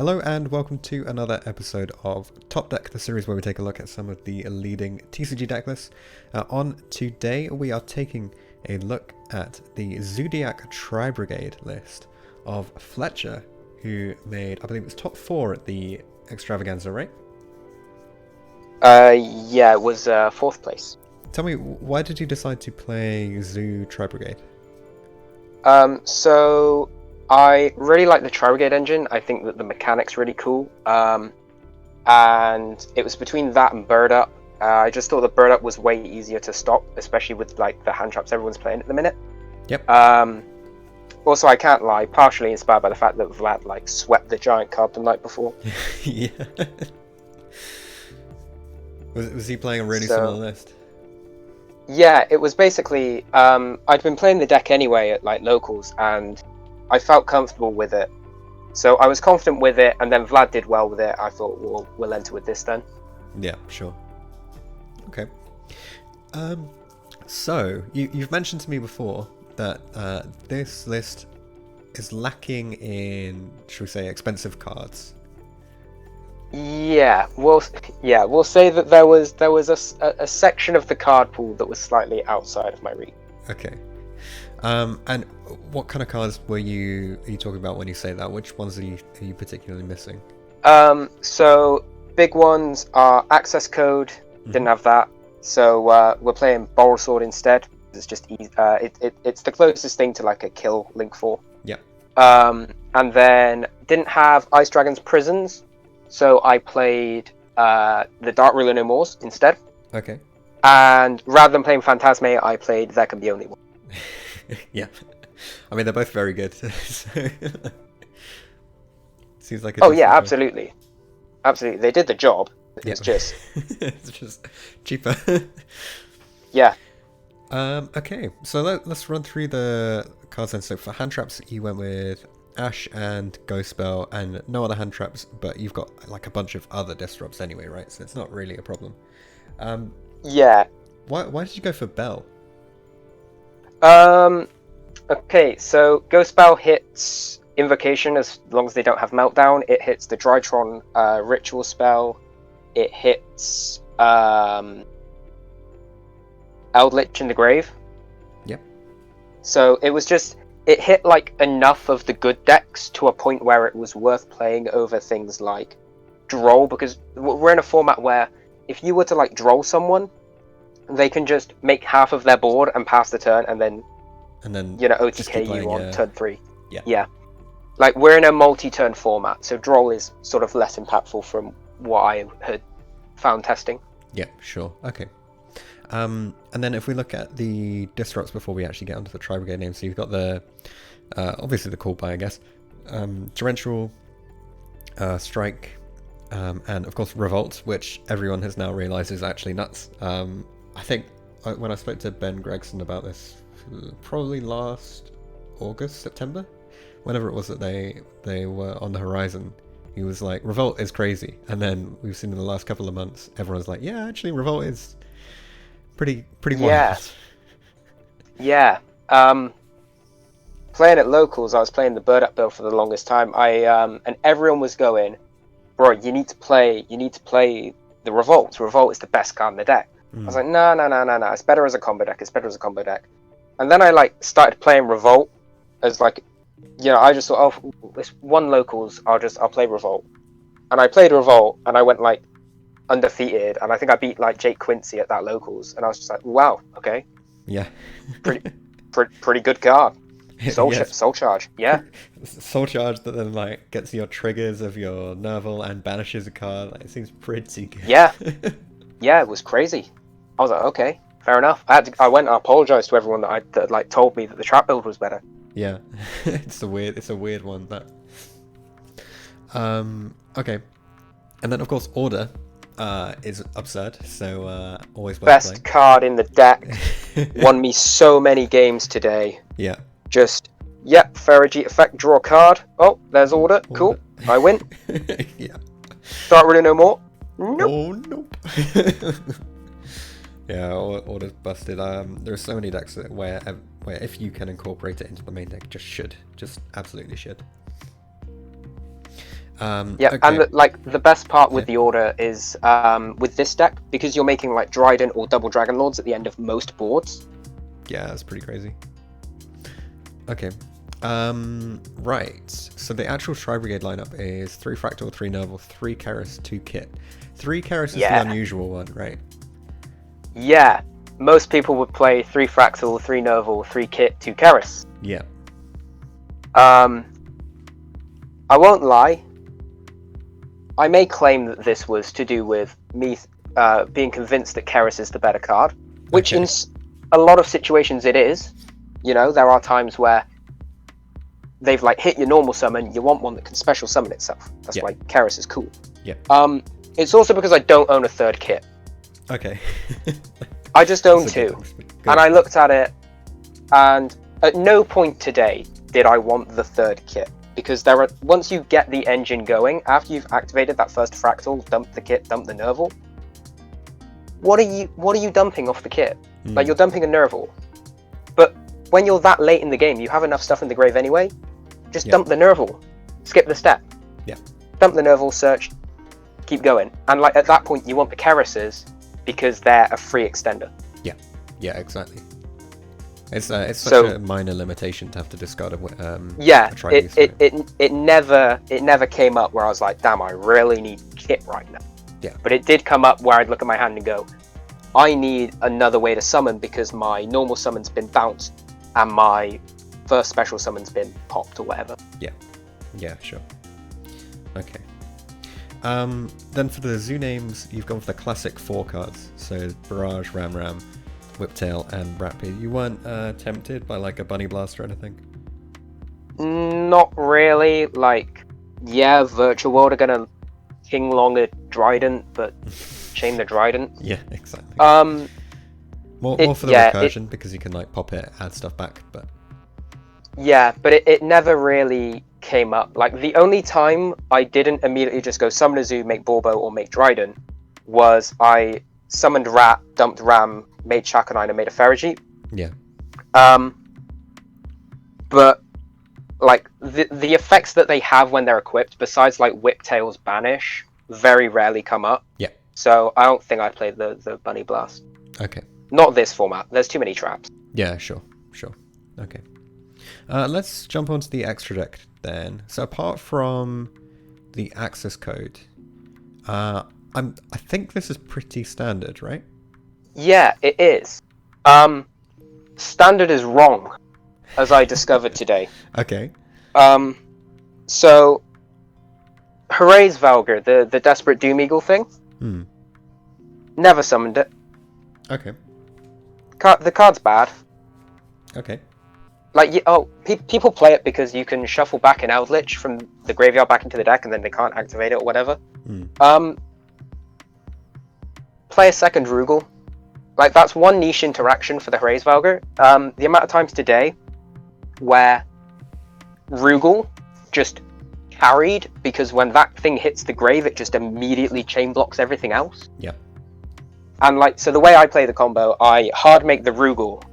Hello and welcome to another episode of Top Deck, the series where we take a look at some of the leading TCG deck lists. On today we are taking a look at the Zodiac Tri-Brigade list of Fletcher, who made, I believe it was top 4 at the Extravaganza, right? Yeah, it was 4th place. Tell me, why did you decide to play Zoo Tri-Brigade? So I really like the Tri-Brigade engine. I think that the mechanic's really cool. And it was between that and Bird Up. I just thought the Bird Up was way easier to stop, especially with like the hand traps everyone's playing at the minute. Yep. Also, I can't lie, partially inspired by the fact that Vlad like swept the giant card the night before. Yeah. Was he playing a really similar list? Yeah, it was basically, I'd been playing the deck anyway at like locals, and I felt comfortable with it. So I was confident with it, and then Vlad did well with it. I thought, well, we'll enter with this then. Yeah, sure. Okay. So, you've mentioned to me before that this list is lacking in, should we say, expensive cards. Yeah, we'll say that there was a section of the card pool that was slightly outside of my reach. Okay. And what kind of cards are you talking about when you say that? Which ones are you particularly missing? So big ones are Access Code. Didn't have that, so we're playing Boral Sword instead. It's just easy. It's the closest thing to like a kill Link 4. Yeah. And then didn't have Ice Dragon's Prisons. So I played the Dark Ruler No Mores instead. Okay. And rather than playing Phantasme, I played There Can Be Only One. Yeah. I mean, they're both very good. So seems like oh yeah, absolutely. Absolutely. They did the job. Yeah. It's just... it's just cheaper. Yeah. Okay, so let's run through the cards then. So for hand traps, you went with Ash and Ghost Spell and no other hand traps, but you've got like a bunch of other disrupts anyway, right? So it's not really a problem. Yeah. Why did you go for Bell? Okay, so Ghost Spell hits Invocation as long as they don't have Meltdown. It hits the Drytron Ritual Spell. It hits Eldritch in the Grave. Yep. So it was just... It hit like enough of the good decks to a point where it was worth playing over things like Droll, because we're in a format where if you were to like Droll someone, they can just make half of their board and pass the turn, and then OTK you on turn 3. Yeah. Like we're in a multi-turn format, so Droll is sort of less impactful from what I had found testing. Yeah, sure. Okay. And then if we look at the disrupts before we actually get onto the Tri-Brigade names, so you've got the, obviously the call by, I guess, Torrential, Strike, and of course Revolt, which everyone has now realised is actually nuts. I think when I spoke to Ben Gregson about this, probably last August, September, whenever it was that they were on the horizon, he was like, Revolt is crazy. And then we've seen in the last couple of months, everyone's like, yeah, actually Revolt is... pretty wild. Yeah. Playing at locals, I was playing the Bird Up build for the longest time. And everyone was going, bro, you need to play the Revolt. Revolt is the best card in the deck. I was like, no. It's better as a combo deck. And then I like started playing Revolt as like, I just thought, oh, it's one locals. I'll play Revolt. And I played Revolt, and I went like undefeated, and I think I beat like Jake Quincy at that locals, and I was just like, wow, okay, yeah, pretty good card. Soul charge, yeah. Soul charge that then like gets your triggers of your Nerval and banishes a card. Like, it seems pretty good. Yeah, it was crazy. I was like, okay, fair enough. I went and apologized to everyone that like told me that the trap build was better. Yeah, it's a weird one that. Okay, and then of course Order. Is absurd, so always worth Best playing. Card in the deck. Won me so many games today. Yeah. Just, Ferrigite effect, draw a card. Oh, there's Order. Cool. I win. Yeah. Dark Ruler No More. Nope. Oh, nope. Yeah, Order's busted. There are so many decks where if you can incorporate it into the main deck, just absolutely should. Yeah, okay. and the best part with the order is with this deck, because you're making like Dryden or double Dragon Lords at the end of most boards. Yeah, that's pretty crazy. Okay. Right. So the actual Tri-Brigade lineup is 3 Fractal, 3 Nerval, 3 Keras, 2 Kit. 3 Keras is the unusual one, right? Yeah. Most people would play 3 Fractal, 3 Nerval, 3 Kit, 2 Keras. Yeah. I won't lie. I may claim that this was to do with me being convinced that Keras is the better card, which in a lot of situations it is. You know, there are times where they've like hit your normal summon, you want one that can special summon itself. That's why Keras is cool. Yeah. It's also because I don't own a third kit. Okay. I just own 2. And I looked at it, and at no point today did I want the third kit. Because once you get the engine going, after you've activated that first Fractal, dump the kit, dump the Nerval, what are you dumping off the kit? Like, you're dumping a Nerval. But when you're that late in the game, you have enough stuff in the grave anyway. Just dump the Nerval. Skip the step. Yeah. Dump the Nerval, search, keep going. And like at that point, you want the Kerases because they're a free extender. Yeah. Yeah, exactly. It's such a minor limitation to have to discard a it never came up where I was like, damn, I really need kit right now. Yeah. But it did come up where I'd look at my hand and go, I need another way to summon because my normal summon's been bounced and my first special summon's been popped or whatever. Yeah. Yeah, sure. Okay. Then for the zoo names, you've gone for the classic 4 cards. So Barrage, Ram, Whiptail, and Ratbeard. You weren't tempted by like a Bunny Blast or anything? Not really. Like, yeah, Virtual World are gonna King Long a Dryden, but chain the Dryden. Yeah, exactly. More for the recursion because you can like pop it, add stuff back, but yeah, but it never really came up. Like, the only time I didn't immediately just go summon a zoo, make Borbo, or make Dryden was I summoned Rat, dumped Ram, made Chakanine, and made a Ferrojeep. Yeah. But like the effects that they have when they're equipped, besides like Whiptail's Banish, very rarely come up. Yeah. So I don't think I played the Bunny Blast. Okay. Not this format. There's too many traps. Yeah, sure. Okay. Let's jump onto the extra deck then. So apart from the access code, I think this is pretty standard, right? Yeah, it is. Standard is wrong, as I discovered today. Okay. So Hoorays Valgar, the Desperate Doom Eagle thing. Never summoned it. Okay. The card's bad. Okay. Like, people play it because you can shuffle back an Eldritch from the graveyard back into the deck, and then they can't activate it or whatever. Play a second Rugal. Like, that's one niche interaction for the Hoorays Valgar. The amount of times today where Rugal just carried because when that thing hits the grave, it just immediately chain blocks everything else. Yeah. And like, so the way I play the combo, I hard make the Rugal,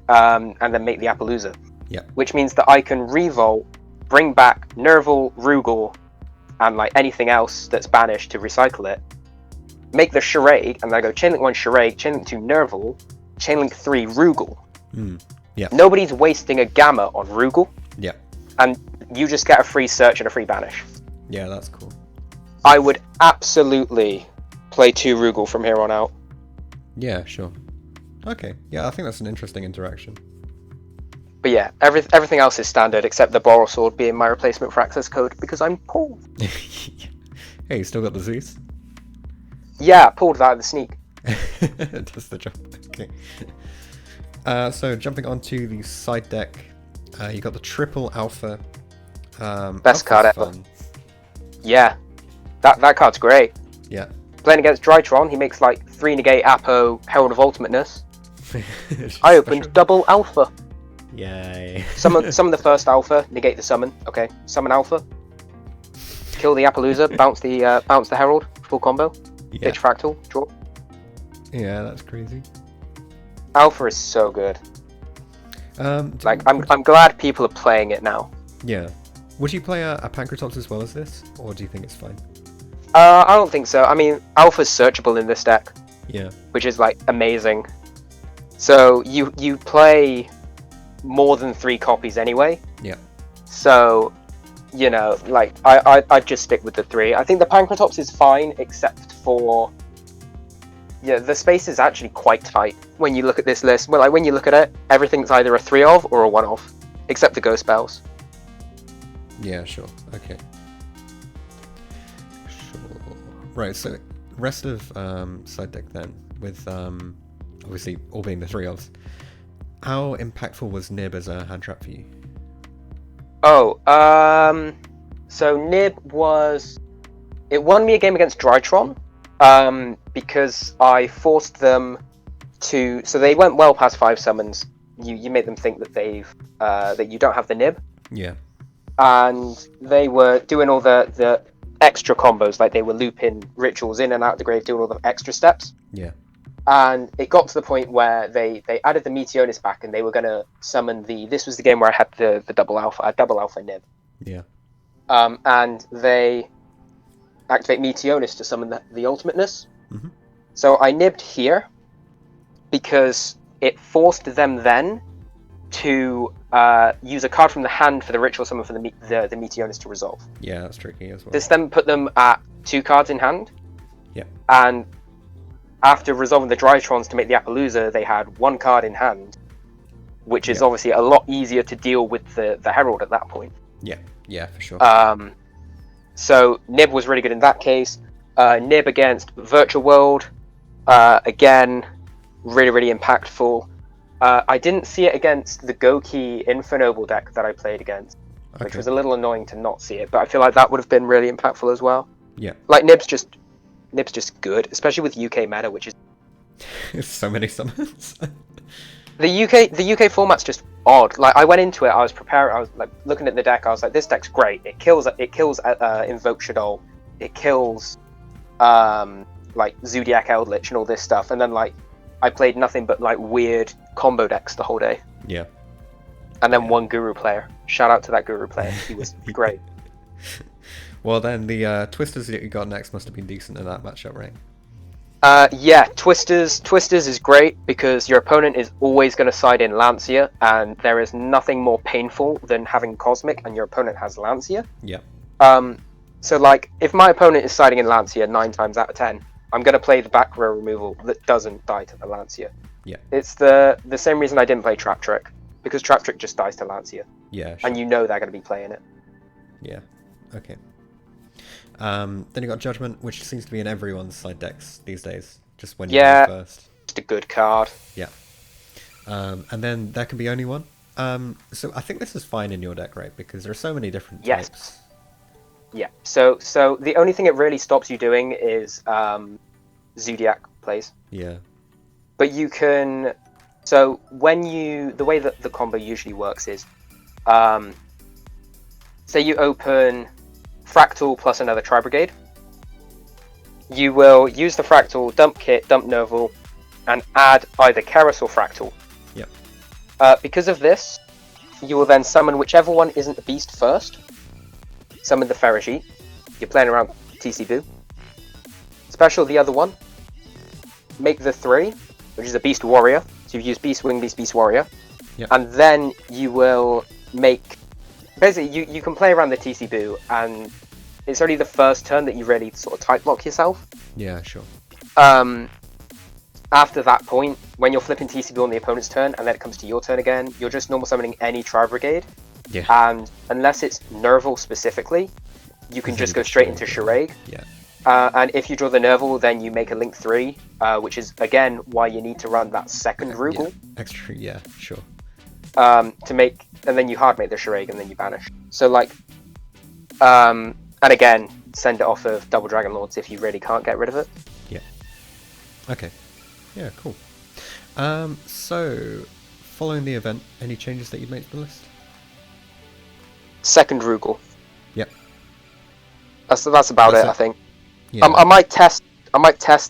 and then make the Appaloosa. Yeah. Which means that I can revolt, bring back Nerval, Rugal, and like anything else that's banished to recycle it. Make the Charade, and then I go Chainlink 1 Charade, Chainlink 2 Nerval, Chainlink 3 Rugal. Yeah. Nobody's wasting a Gamma on Rugal. Yeah. And you just get a free search and a free banish. Yeah, that's cool. I would absolutely play 2 Rugal from here on out. Yeah, sure. Okay. Yeah, I think that's an interesting interaction. But yeah, everything else is standard except the Boral Sword being my replacement for access code because I'm poor. Hey, you still got the Zeus? Yeah, pulled that out of the sneak. Does the job. Okay. So jumping onto the side deck, you got the triple alpha. Best card ever. Fun. Yeah, that card's great. Yeah. Playing against Drytron, he makes like 3 negate Apo, Herald of Ultimateness. I opened double alpha. Yay. Summon the first alpha, negate the summon. Okay, summon alpha. Kill the Appaloosa, bounce the Herald, full combo. Yeah. Ditch Fractal, draw. Yeah, that's crazy. Alpha is so good. Like, I'm glad people are playing it now. Yeah. Would you play a Pancratops as well as this, or do you think it's fine? I don't think so. I mean, Alpha's searchable in this deck, Yeah. which is like amazing. So you play more than 3 copies anyway. Yeah. So, you know, like I'd just stick with the 3. I think the Pancratops is fine, except for the space is actually quite tight when you look at this list. Well, like when you look at it, everything's either a 3 of or a 1 of, except the Ghost Spells. Yeah, sure. Okay. Sure. Right, so rest of side deck then, with obviously all being the 3 ofs. How impactful was Nib as a hand trap for you? Oh, so Nib it won me a game against Drytron, because I forced them to, so they went well past 5 summons. You made them think that that you don't have the Nib. Yeah. And they were doing all the extra combos, like they were looping rituals in and out of the grave, doing all the extra steps. Yeah. And it got to the point where they added the Meteonis back, and they were going to summon this was the game where I had the double alpha Nib. Yeah. And they activate Meteonis to summon the ultimateness. Mm-hmm. So I nibbed here because it forced them then to use a card from the hand for the ritual summon for the Meteonis to resolve. Yeah, that's tricky as well. This then put them at 2 cards in hand. Yeah. And after resolving the Drytrons to make the Appaloosa, they had 1 card in hand, which is obviously a lot easier to deal with the Herald at that point. Yeah, yeah, for sure. So Nib was really good in that case. Nib against Virtual World, again, really, really impactful. I didn't see it against the Goki Infernoble deck that I played against, which was a little annoying to not see it, but I feel like that would have been really impactful as well. Yeah. Like Nib's just good, especially with UK meta, which is so many summons. the UK format's just odd. Like I went into it, I was prepared. I was like looking at the deck. I was like, this deck's great. It kills Invoke Shadow. It kills like Zodiac Eldritch and all this stuff. And then like I played nothing but like weird combo decks the whole day. Yeah. And then one Guru player. Shout out to that Guru player. He was great. Well, then the Twisters that you got next must have been decent in that matchup, right? Yeah, Twisters is great because your opponent is always going to side in Lancia, and there is nothing more painful than having Cosmic and your opponent has Lancia. Yeah. So like, if my opponent is siding in Lancia 9 times out of 10, I'm going to play the back row removal that doesn't die to the Lancia. Yeah. It's the same reason I didn't play Trap Trick, because Trap Trick just dies to Lancia. Yeah, sure. And you know they're going to be playing it. Yeah, okay. Then you got Judgment, which seems to be in everyone's side decks these days, just when you go first. Just a good card. Yeah. And then there can be only one. So I think this is fine in your deck, right? Because there are so many different types. Yeah, so the only thing it really stops you doing is Zodiac plays. Yeah. But you can... So the way that the combo usually works is, say you open Fractal plus another Tri-Brigade. You will use the Fractal, dump Kit, dump Nerval, and add either Keras or Fractal. Yep. Because of this, you will then summon whichever one isn't the beast first. Summon the Ferrogy. You're playing around TC Boo. Special the other one. Make the 3, which is a Beast Warrior. So you've used Beast Wing, Beast Warrior. Yep. And then you will make... Basically, you can play around the TC Boo, and it's only the first turn that you really sort of type lock yourself. Yeah, sure. After that point, when you're flipping TC Boo on the opponent's turn, and then it comes to your turn again, you're just normal summoning any Tri-Brigade. Yeah. And unless it's Nerval specifically, you can just go straight into Charade. Yeah. And if you draw the Nerval, then you make a Link 3, which is, again, why you need to run that second Rugal. Yeah. Extra, yeah, sure. To make... And then you hard make the Charade, and then you banish. So, like... and again, send it off of Double Dragon Lords if you really can't get rid of it. Yeah. Okay. Yeah, cool. So, following the event, any changes that you'd make to the list? Second Rugal. Yep. That's about it, I think. Yeah. I might test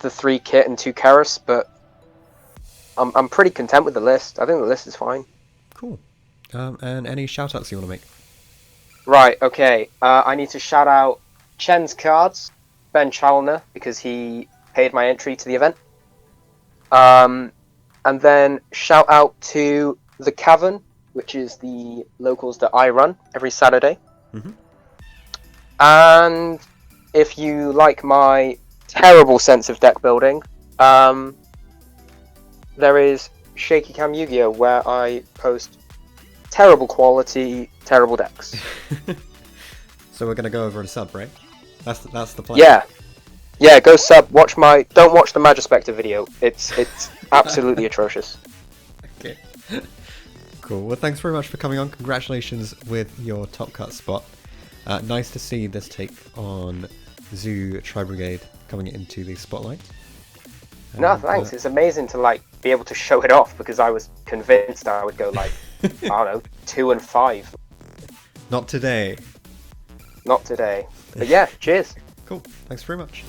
the 3 Kit and 2 Keras, but I'm pretty content with the list. I think the list is fine. Cool. And any shout-outs you want to make? Right, okay. I need to shout out Chen's Cards, Ben Challoner, because he paid my entry to the event. And then shout out to The Cavern, which is the locals that I run every Saturday. Mm-hmm. And if you like my terrible sense of deck building, there is Shaky Cam YuGiOh, where I post terrible quality, terrible decks. So we're gonna go over and sub, right? That's the plan. Yeah, go sub. Don't watch the Magispector video. It's absolutely atrocious. Okay. Cool. Well, thanks very much for coming on. Congratulations with your top cut spot. Nice to see this take on Zoo Tri-Brigade coming into the spotlight. No, thanks. It's amazing to be able to show it off, because I was convinced I would go I don't know, 2 and 5. Not today. Not today. But yeah, cheers. Cool. Thanks very much.